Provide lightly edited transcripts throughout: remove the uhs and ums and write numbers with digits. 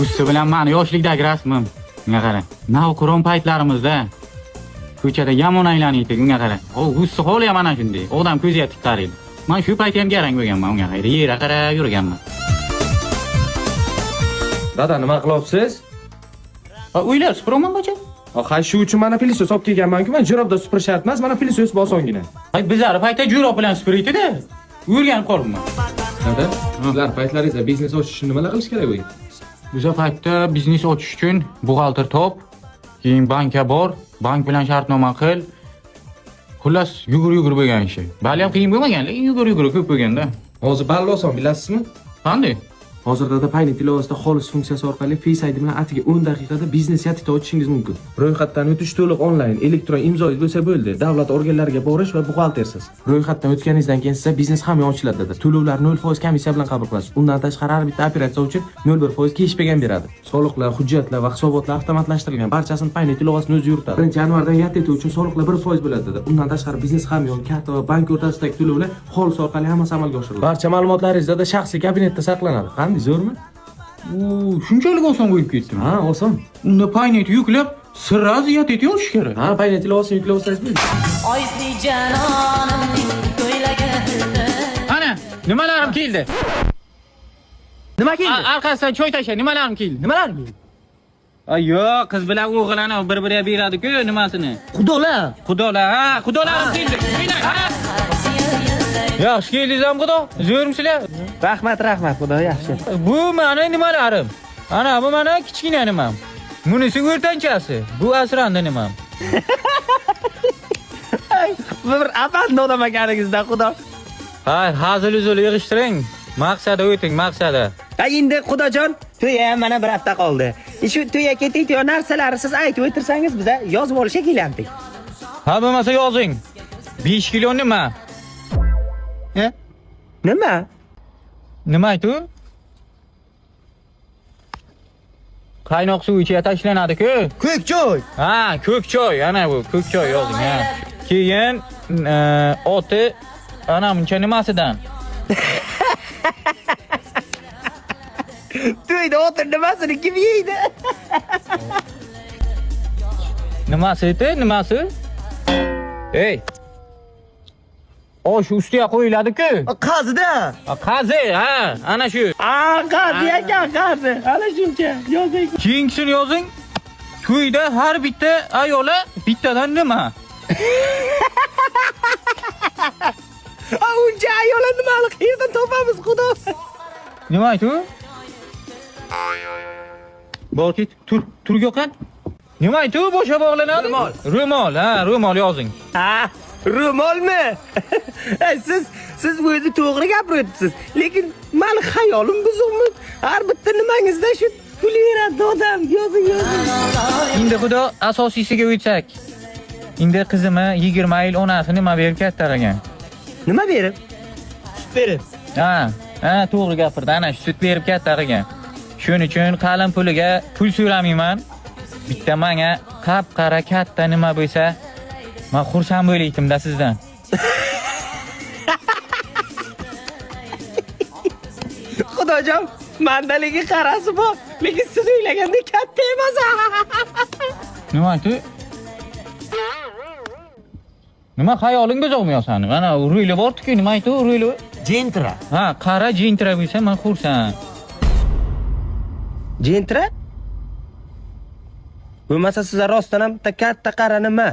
Busi bilan meni yoshlikdagi rasmim. Bunga qara. Navqiron paytlarimizda ko'chada yomon aylanaydi, bunga qara. O busi holi ham mana shunday. Odam ko'ziga tik qaraydi. Men shu payt ham garang bo'lganman, unga qara. Yera qarab yurganman. Dada, nima qilyapsiz? Uylar supuraman bacha. Hay shu uchun mana pilisos olib kelganman-ku, men jirobda supurish shart emas, mana pilisos bosongina. Hay bizlar paytda jirob bilan supuraydi-da. O'rganib qolibman. Dada, sizlar paytlaringizda biznes ochish uchun nimalar qilish kerak bo'ldi? Bizlar paytda biznes ochish uchun buxgalter top, keyin bankka bor, bank bilan shartnoma qil. Xullas, yugur bo'lgan ish. Bali ham qiyin bo'lmagan, lekin yugur ko'p bo'lganda. Hozir balli oson, bilasizmi? Qanday? Hozirda Paynet ilovasida xolis funksiyasi orqali Face ID bilan atiga 10 daqiqada biznes yatita ochishingiz mumkin. Ro'yxatdan o'tish to'liq onlayn, elektron imzoingiz bo'lsa bo'ldi. Davlat organlariga borish va buxgaltersiz. Ro'yxatdan o'tganingizdan keyin sizga biznes hamma ochiladi dedi. To'lovlar 0% komissiya bilan qabul qilasiz. Undan tashqari har bitta operatsiya uchun 0% cashback ham beradi. Soliqlar, hujjatlar va hisobotlar avtomatlashtirilgan. Barchasini Paynet ilovasini o'zi yuritadi. 1-yanvardan yatita uchun soliqlar 1% bo'ladi dedi. Undan tashqari biznes hamyon, karta va bank o'rtasidagi to'lovlar xolis orqali hammasi amalga oshiriladi. Barcha ma'lumotlaringiz shaxsiy kabinetda saqlanadi. Zo'rmi? Shunchalik oson bo'lib ketdimi? Ha, oson. Unda Paynet yuklab, sirraz yatib yo'lish kerak. Ha, Paynet ilovasini yuklab olsangiz bo'ldi. Oysi janonim ko'ylagida. Ana, nimalarim keldi? Nima keldi? Orqasidan choy tasha, nimalarim keldi? Nimalarim keldi? Yo'q, qiz bilan o'g'ilani bir-biriga beradi-ku nimasini. Xudolar, ha, xudolarim keldi. Yaxshi keldingiz ham xudo. Zo'rmisizlar? Rahmat, xudo yaxshi. Bu meni nimalarim. Ana bu meni kichkina nimam. Bunisi o'rtanchasi. Bu asrandi nimam. Bir afand odam ekaningizda xudo. Hay, hazil-uzul yig'ishtiring. Maqsadi o'ting, maqsadi. Endi xudojon, to'y ham mana bir hafta qoldi. Shu to'yga ketayotgan narsalarni siz aytib o'tirsangiz biz yozib olishga kelyaptik. Ha, bo'lmasa yozing. 5 kilo nima? Nima? Nima aytu? Qaynoq suv ichiga tashlanadi-ku. Ko'k choy. Ha, ko'k choy, ana bu ko'k choy yozing, ha. Keyin oti ana buncha nimasidan. To'yda o'tir nimasini kim yeydi? Nimasi edi? Nimasi? Ey. Osh ustiga qo'yiladi-ku. Qazida. Qazi, ha, ana shu. Qazi ekan, qazi. Ana shuncha. Yozing. Keyingisini yozing. To'yda har bitta ayola bittadan nima? Uncha ayollar nimani qayerdan topamiz, xudo? Nima aytu? Bor ket, tur yo'qan. Nima aytu? Bo'sha bog'lanadi? Ro'mol, ha, ro'mol yozing. Ha, ro'molmi? Siz bu yerda to'g'ri gapiryapsiz. Lekin meni xayolim buzuqmi? Har bitta nimangizda shu pulaveradi odam. Yozing. Endi xudo asosiysiga o'tsak. Endi qizimni 20 yil onasi nima berib kattaragan? Nima berib? Sut berib. Ha, to'g'ri gapirdi. Ana shu sut berib kattaragan. Shuning uchun qalin puliga pul so'ramayman. Bitta menga qap-qara katta nima bo'lsa, men xursand bo'laydim-da sizdan. Xudojon, mandaligi qarasi bor, lekin siz o'ylagandek katta emas. Nima aytdi? Nima xayoling buzog'mi seni? Mana ruli bor-ku, nima aytdi ruli? Jentra. Ha, qara jentra bo'lsa, men xursand. Jentra? Bo'lmasa sizlar rostdan ham katta qara nima?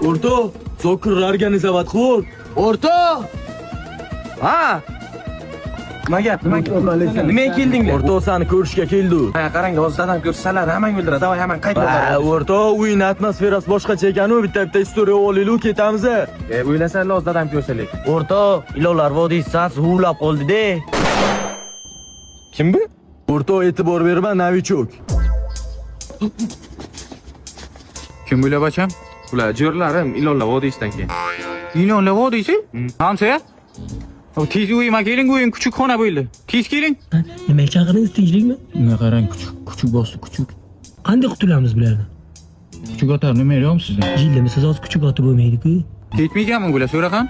O'rto, zokir organizovat qil. O'rto! Ha! Nima gap? Nima keldinglar? O'rto seni ko'rishga keldi. Ha, qarang, hozirdan ko'rsalar, hamma o'ldiradi. Davay, hamma qaytib Ha, o'rto, o'yin atmosferasi boshqacha ekan-ku, bitta istoriya olaylik, ketamiz. O'ylasan, hozirdan ko'rsalik. O'rto, ilovlar vodiysiz huvlab qoldi-da. Kim bu? O'rto, e'tibor berma, novichok. Kim bo'lib ocham? Bular jo'rlarim ilonlar vodiysidan keyin. İlonlar vodiysi? Hamsa? O tez uyuma keling, uyun küçük xona bo'ldi. Tez keling. Nima chaqiringiz tinchlikmi? Nima qarang, küçük bosdi, küçük. Qanday qutulamiz bularni? Küçük otar nima deyapsiz sizdan? Jillimisiz hozir kuchuk otib bo'lmaydi-ku. Ketmayganmi bular so'raqam?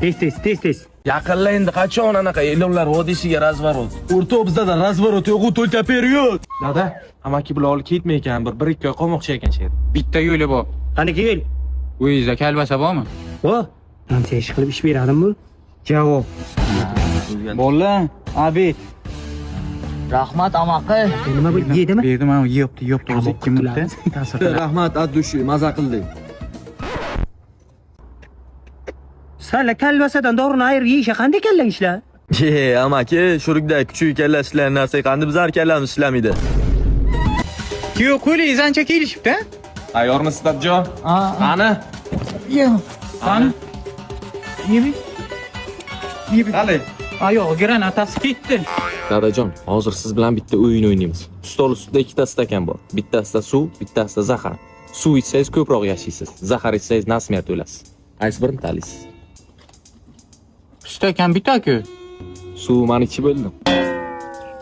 Tez. Yaqinla endi qachon anaqa ilonlar vodiysiga razворот. O'rtoq bizda razворот yo'q, только период. Dada, amaki bular olib ketmay ekan, bir 2 oy qolmoqchi ekan sher. Bitta yo'li bor. Qanaqa yo'l? Uyingizda kalbasa bormi? O, ancha ish qilib ish beradimi bu? Javob. Bolla, Abid. Rahmat amaqi. Nima bu yedimi? Berdim, men yeyapti, hozir 2 minutda. Rahmat addushi, maza qildik. Sala kalvasadan dog'rini ayirib yeyishga qanday kallang ishlar? Amaki, shurikda kuchuk kalla ishlar narsa qanday bizar kallamiz ishlamaydi. Yo'q, qo'lingiz ancha kelishibdi. Tayyormisiz Dadjon? Qani? Qani? Yemi? Qani? Oyog'i granatasi ketdi. Dadajon, hozir siz bilan bitta o'yin o'ynaymiz. Stol ustida ikkita stakan bor. Bittasida suv, bittasida zahar. Suv ichsangiz ko'proq yashaysiz. Zahar ichsangiz nasmert o'lasiz. Qaysi birini tanlaysiz? Stakan bitta-ku. Suv men ichib bo'ldim.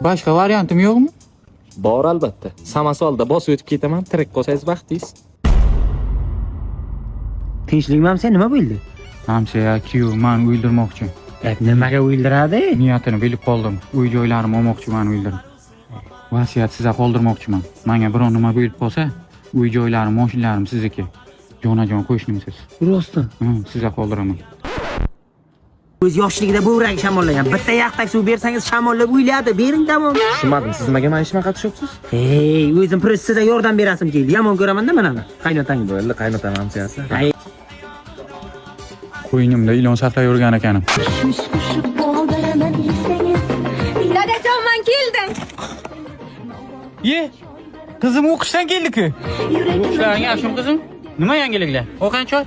Boshqa variantim yo'qmi? Bor albatta. Samasolda bosib o'tib ketaman, tirik qolsangiz baxtingiz. Tinchlikmamsa nima bo'ldi? Hamsa kuyov meni o'ldirmoqchi. Nimaga o'ldiradi? Niyatini bilib qoldim. Uy-joylarimni olmoqchiman o'ldirib. Vasiyat sizga qoldirmoqchiman. Menga biror nima bo'lib qolsa, uy-joylarim, mashinalarim sizniki. Jonajon qo'shnimsiz. Rostmi? Sizga qoldiraman. O'z yoshligida bo'ragi shamollagan. Bitta yaqtak suv bersangiz shamollab o'yladi. Bering tamom. Tushunmadim. Siz nimaga mana ishga qatnashyapsiz? Hey, o'zim pressida yordam berasim keldi. Yomon ko'raman-da manani. Qaynotang Bo'ldi, qaynotam hamsiyasi. Qo'ynimda ilon saqlab yurgan ekanim. Dadajon, men keldim. Ye, qizim o'qishdan keldi-ku. Ishlaring yaxshimi qizim? Nima yangiliklar? O'qan choy?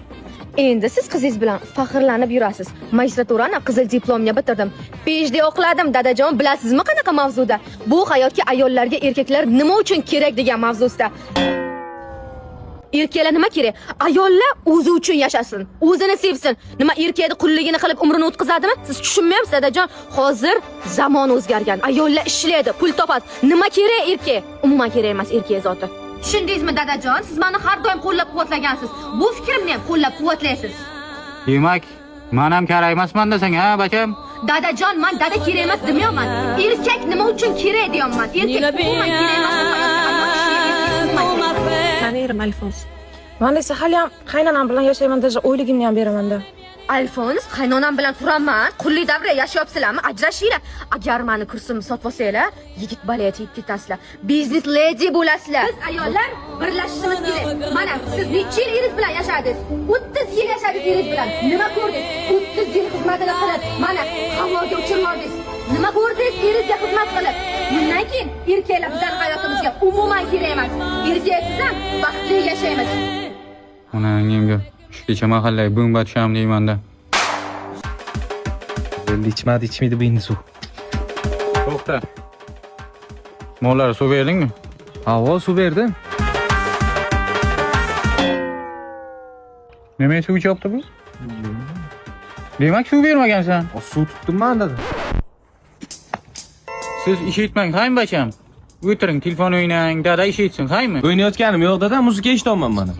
Endi siz qizingiz bilan faxrlanib yurasiz. Magistraturani qizil diplomga bitirdim. PhD o'qidim, dadajon, bilasizmi qanaqa mavzuda? Bu hayotga ayollarga erkaklar nima uchun kerak degan mavzusida. Erkaklar nima kerak? Ayollar o'zi uchun yashasin, o'zini sevsin. Nima erkakni qulligini qilib umrini o'tkazadimi? Siz tushunmayapsiz, dadajon. Hozir zamon o'zgargan. Ayollar ishlaydi, pul topadi. Nima kerak erkak? Umuman kerak emas erkak zoti. Tushundingizmi, dadajon? Siz meni har doim qo'llab-quvvatlagansiz. Bu fikrimni ham qo'llab-quvvatlaysiz. Demak, men ham kerak emasman desang, ha, bacham? Dadajon, men dada kerak emas demayoman. Erkak nima uchun kerak deyapman. Erkak umuman kerak emas. Taniyman Alfons. Men esa hali ham qaynonam bilan yashayman, deja o'yligimni ham beraman-da. Alfons, qaynonam bilan turaman. Qullik davrida yashayapsizlarmi? Ajrashinglar. Agar meni kursimni sotib olsanglar, yigit balaya tegib ketasizlar. Business lady bo'lasizlar. Biz ayollar birlashishimiz kerak. Mana siz necha yil eringiz bilan yashadingiz? 30 yil yashadingiz eringiz bilan. Nima ko'rdingiz? 30 yil xizmatini qilib, mana havoga uchirmordingiz. Nima ko'rdingiz eringizga xizmat qilib? Bundan keyin erkaklar bizning hayotimizga umuman kerak emas. Erkaksiz ham baxtli yashaymiz. Onangga shu kecha mahallaga bomba tusham deyman-da. Endi ichmaydi bu endi suv. To'xta. Mollar suv berdingmi? Havo suv berdim. Nima suv ichyoqdi bu? Demak suv bermagansan. Suv tutdim men dedi. Siz ish etmang, qaymi bacham? O'tiring, telefon o'ynang, dada ish etsin, qaymi? O'ynayotganim yo'q dada, muzika eshitaman mana.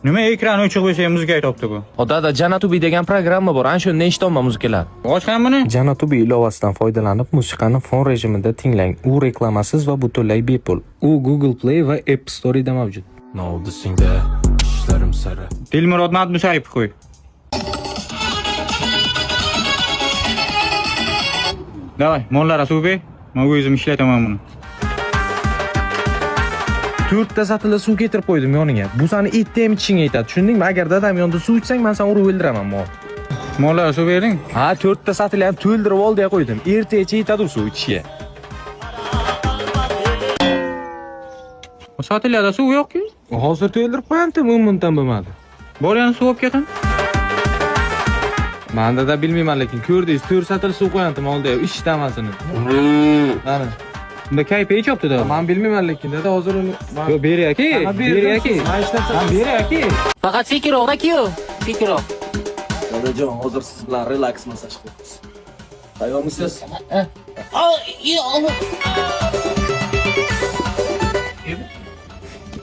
Nima ekran o'chiq bo'lsa ham muzika aytibdi bu? Dada, Janatubi degan programma bor. Ana shunda eshitaman muzikalar. Ochgan buni? Janatubi ilovasidan foydalanib musiqani fon rejimida tinglang. U reklamasiz va butunlay bepul. U Google Play va App Store'da mavjud. Dilmurod Madmusayev qo'y. Davay, mollara suv ber. Men o'zim ishlataman buni. 4 ta satila suv keltirib qo'ydim yoniga. Bu seni etni ham ichishingga aytadi. Tushundingmi? Agar dadam yonida suv ichsang, men seni urib o'ldiraman, mo. Mollara suv berding? Ha, 4 ta satila ham to'ldirib ol deya qo'ydim. Ertaga yetadi suv ichishga. Sotillarda suv yo'q-ku. Hozir to'ldirib qo'yamdim, umuman bo'lmadi. Bor yana suv olib ketin. Men dada bilmayman, lekin ko'rdingiz, 4 satil suv qo'yamdim oldi, ishtamasini. Mana. Unda kayfiy chopdi-da. Men bilmayman lekin dada hozir uni Yo, beriyaki. Beriyaki. Ha ishlatsa Beriyaki. Faqat sekinroq aka, sekinroq. Dadajon, hozir siz bilan relaks massaj qilamiz. Tayyormisiz?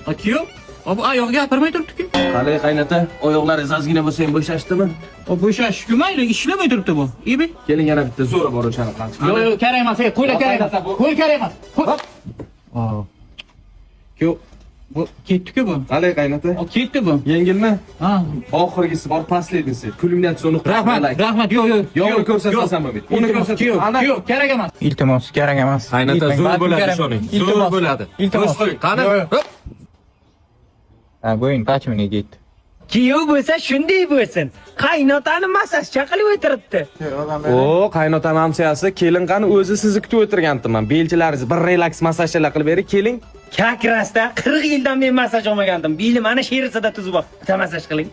Akiyo. Bu oyoq gapirmay turibdi-ku. Qalay qaynota, oyoqlaringiz ozgina bo'lsa ham bo'shashdimi? O bo'shashku mayli, ishlamay turibdi bu. Ibi. Keling yana bitta zo'r bor o'shani qilamiz. Yo, kerak emas, qo'yla kerak emas. Qo'y kerak emas. Yo, bu ketdi-ku bu. Qalay qaynota? O ketdi bu. Yengilmi? Ha. Oxirgisi bor, последнisi. Pulimdan so'ng Rahmat, yo. Yo'qni ko'rsatmasam bo'lmaydi. Uni ko'rsatib. Yo'q, kerak emas. Iltimos, kerak emas. Qaynota zo'r bo'ladi ishoning. Zo'r bo'ladi. Iltimos. Qani? Ha, bo'yin qachmini ketdi. Kuyov bo'lsa shunday bo'lsin. Qaynotani massajcha qilib o'tiribdi. O, qaynota mamsiyasi, kelin qani o'zi sizni kutib o'tirgandim. Belchilaringizni bir relaks massajlar qilib bering, keling. Kakrasda 40 yildan men massaj olmagandim. Belim ana sherisida tuzib bor. Bitta massaj qiling.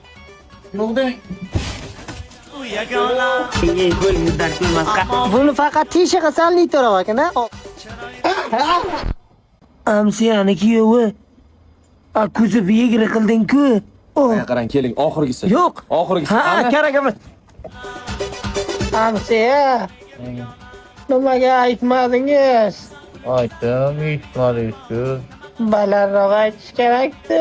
Buni faqat teshig'i salli turib ekan-a. Amsiyani kuyovi. Ko'zi yegri qilding-ku. Qarang, keling, oxirgisi. Yo'q. Oxirgisi. Ha, kerak emas. Amsiya. Nimaga aytmadingiz? Aytdim, aytmadingiz-ku. Balandroq aytish kerakdi.